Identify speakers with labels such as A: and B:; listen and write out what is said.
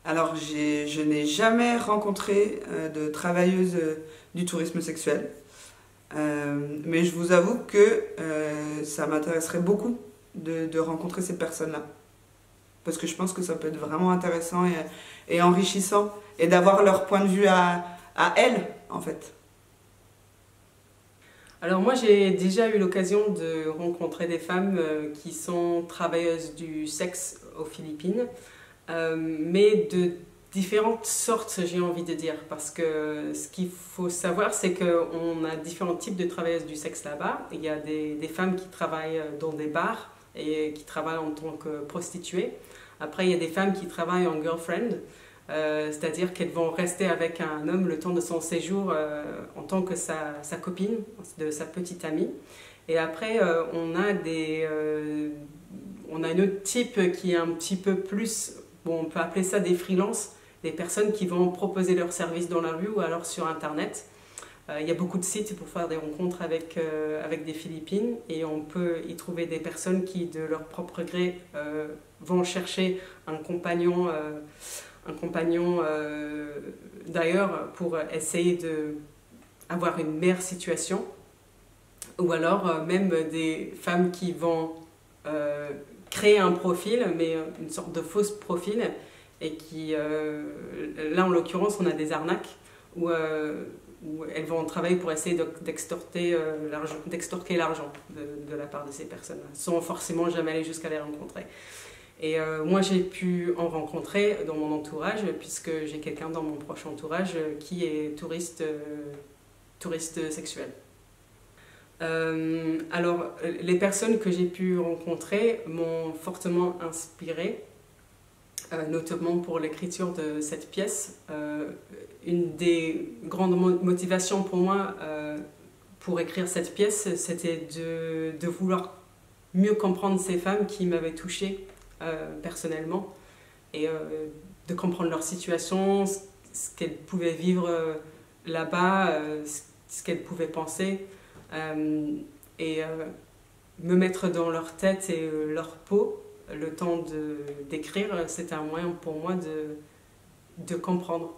A: Alors, je n'ai jamais rencontré de travailleuse du tourisme sexuel. Mais je vous avoue que ça m'intéresserait beaucoup de rencontrer ces personnes-là. Parce que je pense que ça peut être vraiment intéressant et enrichissant. Et d'avoir leur point de vue à elles, en fait.
B: Alors moi j'ai déjà eu l'occasion de rencontrer des femmes qui sont travailleuses du sexe aux Philippines, mais de différentes sortes j'ai envie de dire, parce que ce qu'il faut savoir c'est qu'on a différents types de travailleuses du sexe là-bas. Il y a des femmes qui travaillent dans des bars et qui travaillent en tant que prostituées. Après il y a des femmes qui travaillent en girlfriend. C'est-à-dire qu'elles vont rester avec un homme le temps de son séjour en tant que sa copine, de sa petite amie. Et après, on a un autre type qui est un petit peu plus, bon, on peut appeler ça des freelances, des personnes qui vont proposer leurs services dans la rue ou alors sur Internet. Il y a beaucoup de sites pour faire des rencontres avec des Philippines et on peut y trouver des personnes qui, de leur propre gré, vont chercher un compagnon d'ailleurs pour essayer d'avoir une meilleure situation, ou alors même des femmes qui vont créer un profil, mais une sorte de fausse profil, et qui, là en l'occurrence, on a des arnaques où elles vont travailler pour essayer d'extorquer l'argent de la part de ces personnes, sans forcément jamais aller jusqu'à les rencontrer. Et moi, j'ai pu en rencontrer dans mon entourage, puisque j'ai quelqu'un dans mon proche entourage qui est touriste sexuel. Alors, les personnes que j'ai pu rencontrer m'ont fortement inspirée, notamment pour l'écriture de cette pièce. Une des grandes motivations pour moi pour écrire cette pièce, c'était de vouloir mieux comprendre ces femmes qui m'avaient touchée personnellement, et de comprendre leur situation, ce qu'elles pouvaient vivre là-bas, ce qu'elles pouvaient penser, et me mettre dans leur tête et leur peau le temps d'écrire. C'était un moyen pour moi de comprendre